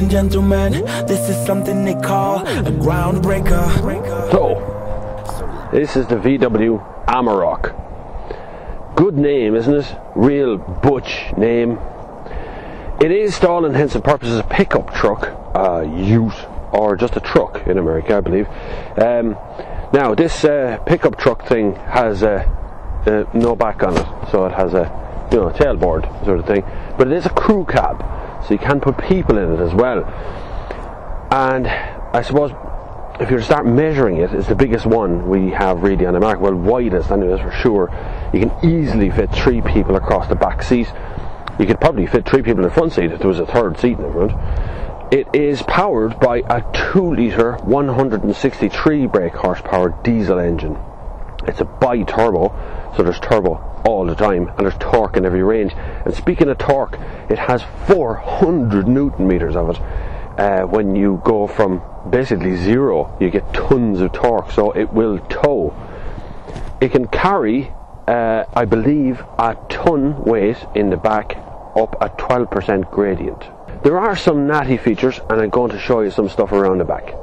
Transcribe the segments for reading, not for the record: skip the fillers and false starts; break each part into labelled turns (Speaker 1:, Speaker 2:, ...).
Speaker 1: and gentlemen, this is something they call a groundbreaker.
Speaker 2: So, this is the VW Amarok. Good name, isn't it? Real butch name. It is, to all intents and purposes, a pickup truck, ute, or just a truck in America, I believe. Now, this pickup truck thing has no back on it, so it has a tailboard sort of thing. But it is a crew cab, so you can put people in it as well. And I suppose if you were to start measuring it, it's the biggest one we have really on the market. Well, widest anyways, for sure. You can easily fit 3 people across the back seat. You could probably fit 3 people in the front seat if there was a third seat in the front. It is powered by a 2-litre 163 brake horsepower diesel engine. It's a bi-turbo, so there's turbo all the time, and there's torque in every range. And speaking of torque, it has 400 newton meters of it. When you go from basically 0, you get tons of torque, so it will tow. It can carry, I believe, a ton weight in the back up a 12% gradient. There are some natty features, and I'm going to show you some stuff around the back.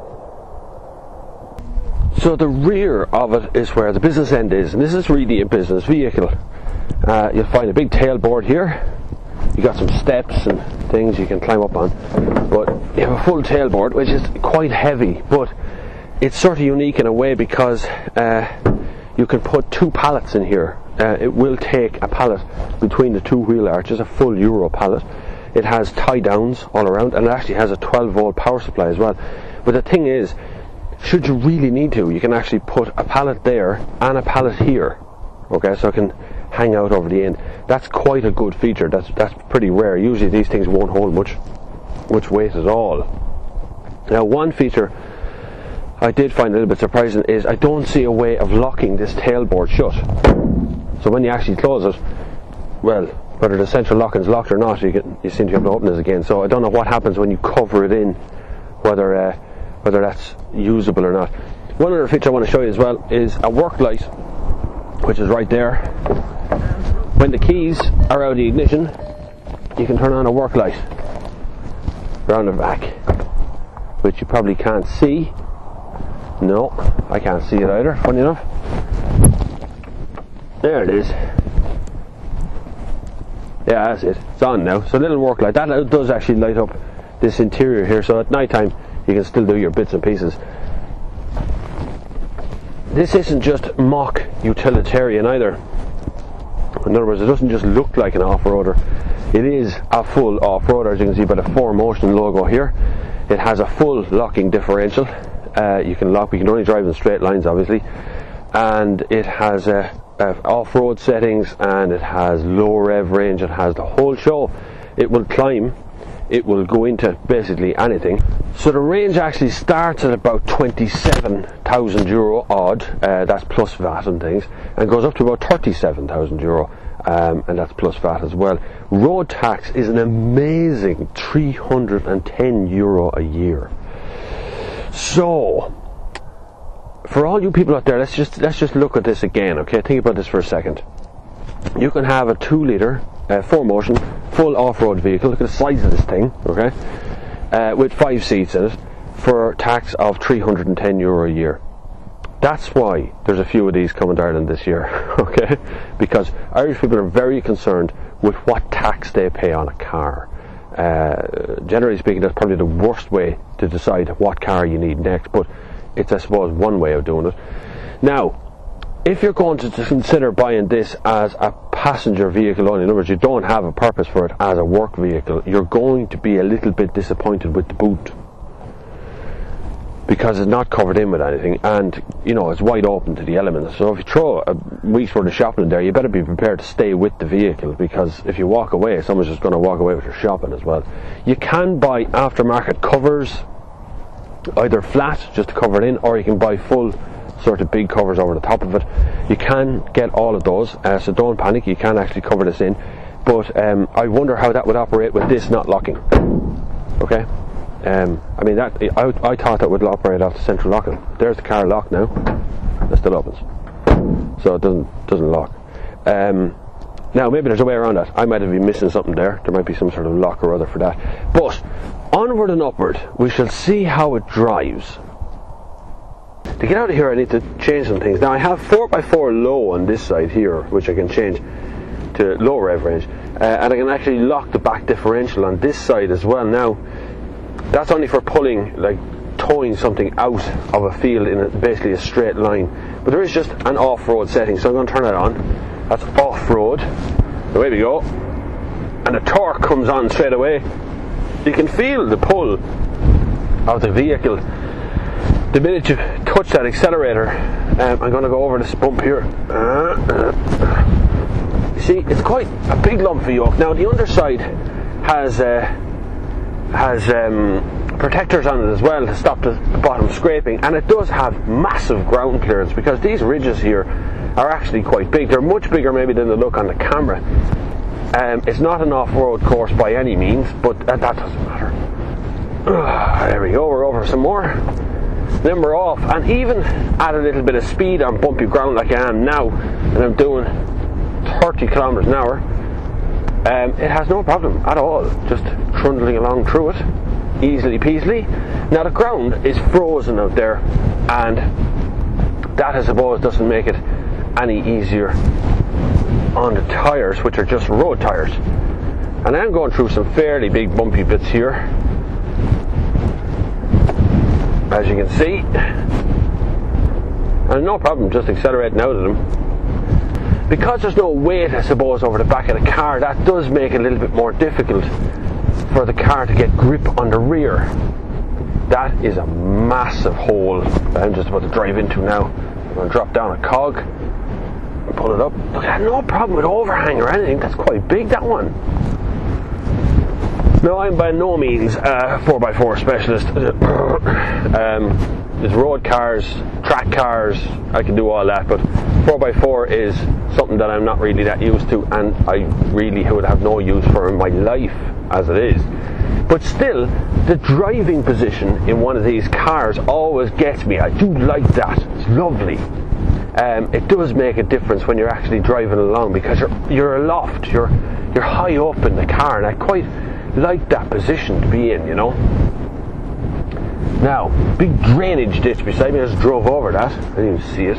Speaker 2: So the rear of it is where the business end is, and this is really a business vehicle. You'll find a big tailboard here. You got some steps and things you can climb up on, but you have a full tailboard, which is quite heavy, but it's sort of unique in a way because you can put 2 pallets in here. It will take a pallet between the 2 wheel arches, a full Euro pallet. It has tie downs all around, and it actually has a 12-volt power supply as well. But the thing is, should you really need to, you can actually put a pallet there and a pallet here. Okay, so it can hang out over the end. That's quite a good feature. That's pretty rare. Usually these things won't hold much weight at all. Now, one feature I did find a little bit surprising is I don't see a way of locking this tailboard shut. So when you actually close it, well, whether the central lock is locked or not, you seem to be able to open it again. So I don't know what happens when you cover it in, whether that's usable or not. One other feature I want to show you as well is a work light, which is right there. When the keys are out of the ignition, you can turn on a work light around the back, which you probably can't see. No, I can't see it either, funny enough. There it is. Yeah, that's it. It's on now. So a little work light. That does actually light up this interior here, so at night time you can still do your bits and pieces. This isn't just mock utilitarian either. In other words, it doesn't just look like an off-roader. It is a full off-roader, as you can see by the 4Motion logo here. It has a full locking differential. You can only drive in straight lines, obviously. And it has off-road settings, and it has low rev range. It has the whole show. It will climb. It will go into basically anything. So the range actually starts at about 27,000 euro odd, that's plus VAT and things, and goes up to about 37,000 euro, and that's plus VAT as well. Road tax is an amazing 310 euro a year. So, for all you people out there, let's just look at this again, okay? Think about this for a second. You can have a 2-litre 4Motion full off-road vehicle. Look at the size of this thing, okay? With 5 seats in it for tax of 310 euro a year. That's why there's a few of these coming to Ireland this year, okay? Because Irish people are very concerned with what tax they pay on a car. Generally speaking, that's probably the worst way to decide what car you need next, but it's, I suppose, one way of doing it. Now, if you're going to consider buying this as a passenger vehicle only, in other words, you don't have a purpose for it as a work vehicle, you're going to be a little bit disappointed with the boot, because it's not covered in with anything, and it's wide open to the elements. So if you throw a week's worth of shopping in there, you better be prepared to stay with the vehicle, because if you walk away, someone's just going to walk away with your shopping as well. You can buy aftermarket covers, either flat just to cover it in, or you can buy full sort of big covers over the top of it. You can get all of those, so don't panic, you can actually cover this in, but I wonder how that would operate with this not locking. Okay, I mean, I thought that would operate off the central locking. There's the car lock now. It still opens, so it doesn't lock. Now, maybe there's a way around that. I might have been missing something there. There might be some sort of lock or other for that. But onward and upward, we shall see how it drives. To get out of here, I need to change some things. Now, I have 4x4 low on this side here, which I can change to low rev range. And I can actually lock the back differential on this side as well. Now, that's only for pulling, like towing something out of a field in basically a straight line. But there is just an off-road setting, so I'm going to turn that on. That's off-road. Away we go. And the torque comes on straight away. You can feel the pull of the vehicle the minute you touch that accelerator. I'm going to go over this bump here. You see, it's quite a big lump of yoke. Now, the underside has protectors on it as well to stop the bottom scraping, and it does have massive ground clearance because these ridges here are actually quite big. They're much bigger maybe than they look on the camera. It's not an off-road course by any means, but that doesn't matter. There we go, we're over some more. Then we're off, and even at a little bit of speed on bumpy ground like I am now, and I'm doing 30 kilometers an hour, it has no problem at all, just trundling along through it, easily peasily. Now the ground is frozen out there, and that I suppose doesn't make it any easier on the tyres, which are just road tyres. And I'm going through some fairly big bumpy bits here, as you can see, and no problem just accelerating out of them. Because there's no weight, I suppose, over the back of the car, that does make it a little bit more difficult for the car to get grip on the rear. That is a massive hole that I'm just about to drive into now. I'm going to drop down a cog and pull it up. Look, I had no problem with overhang or anything. That's quite big, that one. No, I'm by no means a 4x4 specialist. There's road cars, track cars, I can do all that, but 4x4 is something that I'm not really that used to, and I really would have no use for in my life as it is. But still, the driving position in one of these cars always gets me. I do like that. It's lovely. It does make a difference when you're actually driving along, because you're aloft, you're high up in the car, and I quite like that position to be in, you know. Now, big drainage ditch beside me. I just drove over that. I didn't even see it.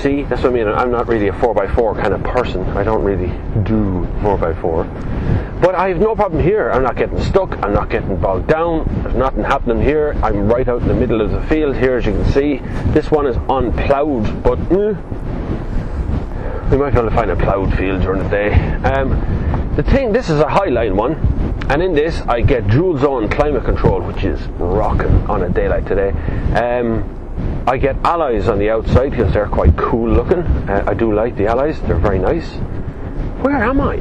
Speaker 2: See, that's what I mean. I'm not really a 4x4 kind of person. I don't really do 4x4. But I have no problem here. I'm not getting stuck. I'm not getting bogged down. There's nothing happening here. I'm right out in the middle of the field here, as you can see. This one is unploughed, but we might be able to find a ploughed field during the day. This is a Highline one, and in this I get dual zone climate control, which is rocking on a day like today. I get alloys on the outside because they're quite cool looking. I do like the alloys, they're very nice. Where am I?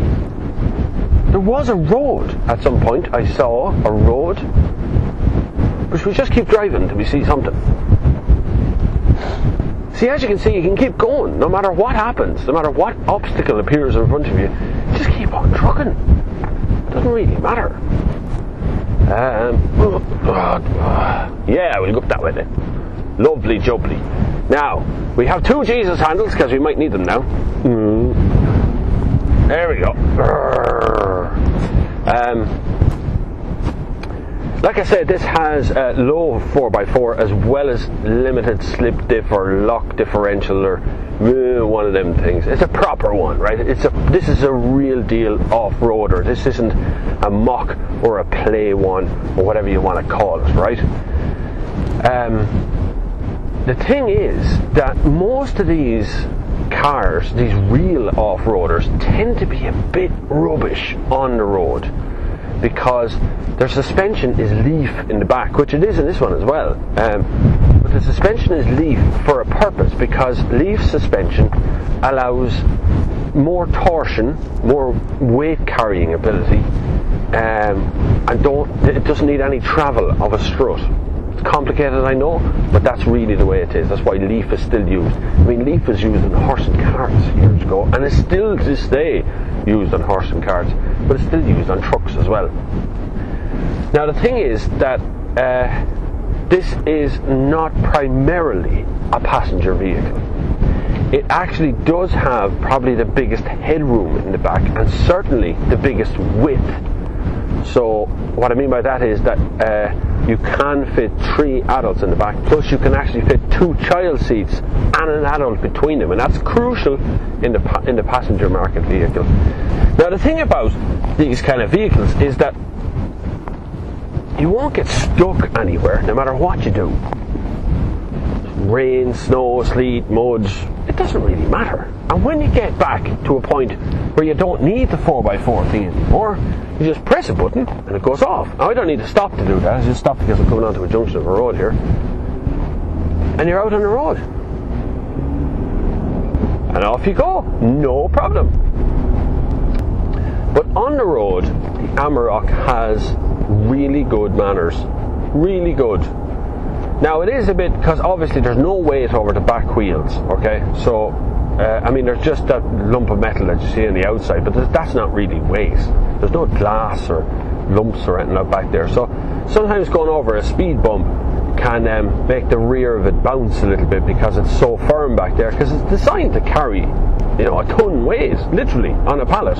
Speaker 2: There was a road at some point. I saw a road. But should we just keep driving till we see something? See, as you can see, you can keep going no matter what happens, no matter what obstacle appears in front of you. Just keep on trucking. It doesn't really matter. Yeah, we'll go up that way then. Lovely jubbly. Now, we have two Jesus handles because we might need them now. There we go. Like I said, this has low 4x4 as well as limited slip diff or lock differential or one of them things. It's a proper one, right? This is a real deal off-roader. This isn't a mock or a play one or whatever you want to call it, right? The thing is that most of these cars, these real off-roaders, tend to be a bit rubbish on the road because their suspension is leaf in the back, which it is in this one as well. But the suspension is leaf for a purpose, because leaf suspension allows more torsion, more weight carrying ability, and it doesn't need any travel of a strut. It's complicated, I know, but that's really the way it is. That's why leaf is still used. I mean, leaf was used in horse and carts years ago, and it's still to this day used on horse and carts, but it's still used on trucks as well. Now the thing is that this is not primarily a passenger vehicle. it actually does have probably the biggest headroom in the back, and certainly the biggest width. So what I mean by that is that you can fit 3 adults in the back, plus you can actually fit 2 child seats and an adult between them, and that's crucial in the passenger market vehicle. Now the thing about these kind of vehicles is that you won't get stuck anywhere no matter what you do. Rain, snow, sleet, mud, it doesn't really matter. And when you get back to a point where you don't need the 4x4 thing anymore, you just press a button and it goes off. Now I don't need to stop to do that, I just stop because I'm coming onto a junction of a road here. And you're out on the road. And off you go, no problem. But on the road, the Amarok has really good manners. Really good. Now it is a bit, because obviously there's no weight over the back wheels, okay? So, I mean there's just that lump of metal that you see on the outside, but that's not really weight. There's no glass or lumps or anything like back there. So sometimes going over a speed bump can make the rear of it bounce a little bit because it's so firm back there, because it's designed to carry, you know, a ton weight, literally, on a pallet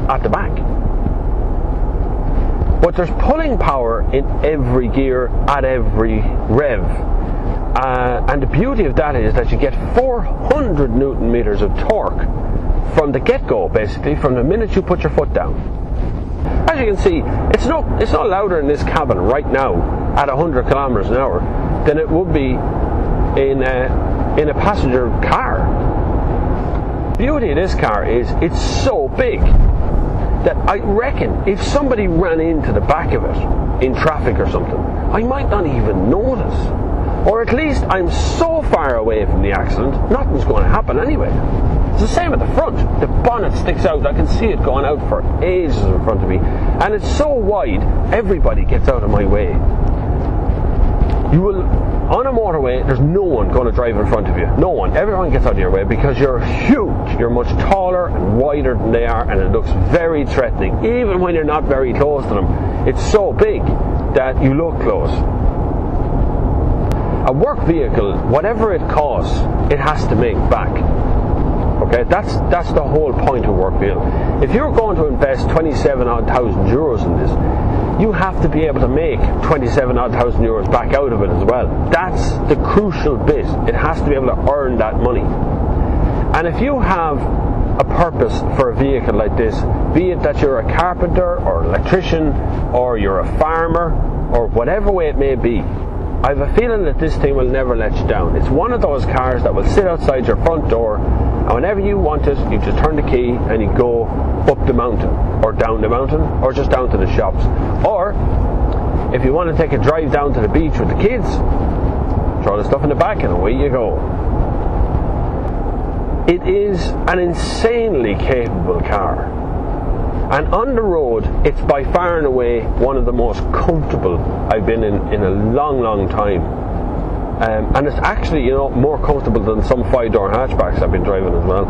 Speaker 2: at the back. But there's pulling power in every gear at every rev. And the beauty of that is that you get 400 Newton meters of torque from the get-go, basically, from the minute you put your foot down. As you can see, it's not louder in this cabin right now at 100 kilometers an hour than it would be in a passenger car. The beauty of this car is it's so big that I reckon if somebody ran into the back of it in traffic or something, I might not even notice. Or at least I'm so far away from the accident, nothing's going to happen anyway. It's the same at the front. The bonnet sticks out. I can see it going out for ages in front of me. And it's so wide, everybody gets out of my way. You will, on a motorway, there's no one going to drive in front of you. No one. Everyone gets out of your way because you're huge. You're much taller and wider than they are, and it looks very threatening. Even when you're not very close to them, it's so big that you look close. A work vehicle, whatever it costs, it has to make back. Okay, that's the whole point of work vehicle. If you're going to invest 27,000 euros in this, you have to be able to make 27,000 euros back out of it as well. That's the crucial bit. It has to be able to earn that money. And if you have a purpose for a vehicle like this, be it that you're a carpenter or an electrician or you're a farmer or whatever way it may be, I have a feeling that this thing will never let you down. It's one of those cars that will sit outside your front door, and whenever you want it, you just turn the key and you go up the mountain, or down the mountain, or just down to the shops. Or, if you want to take a drive down to the beach with the kids, throw the stuff in the back and away you go. It is an insanely capable car. And on the road, it's by far and away one of the most comfortable I've been in a long, long time. And it's actually, you know, more comfortable than some 5-door hatchbacks I've been driving as well.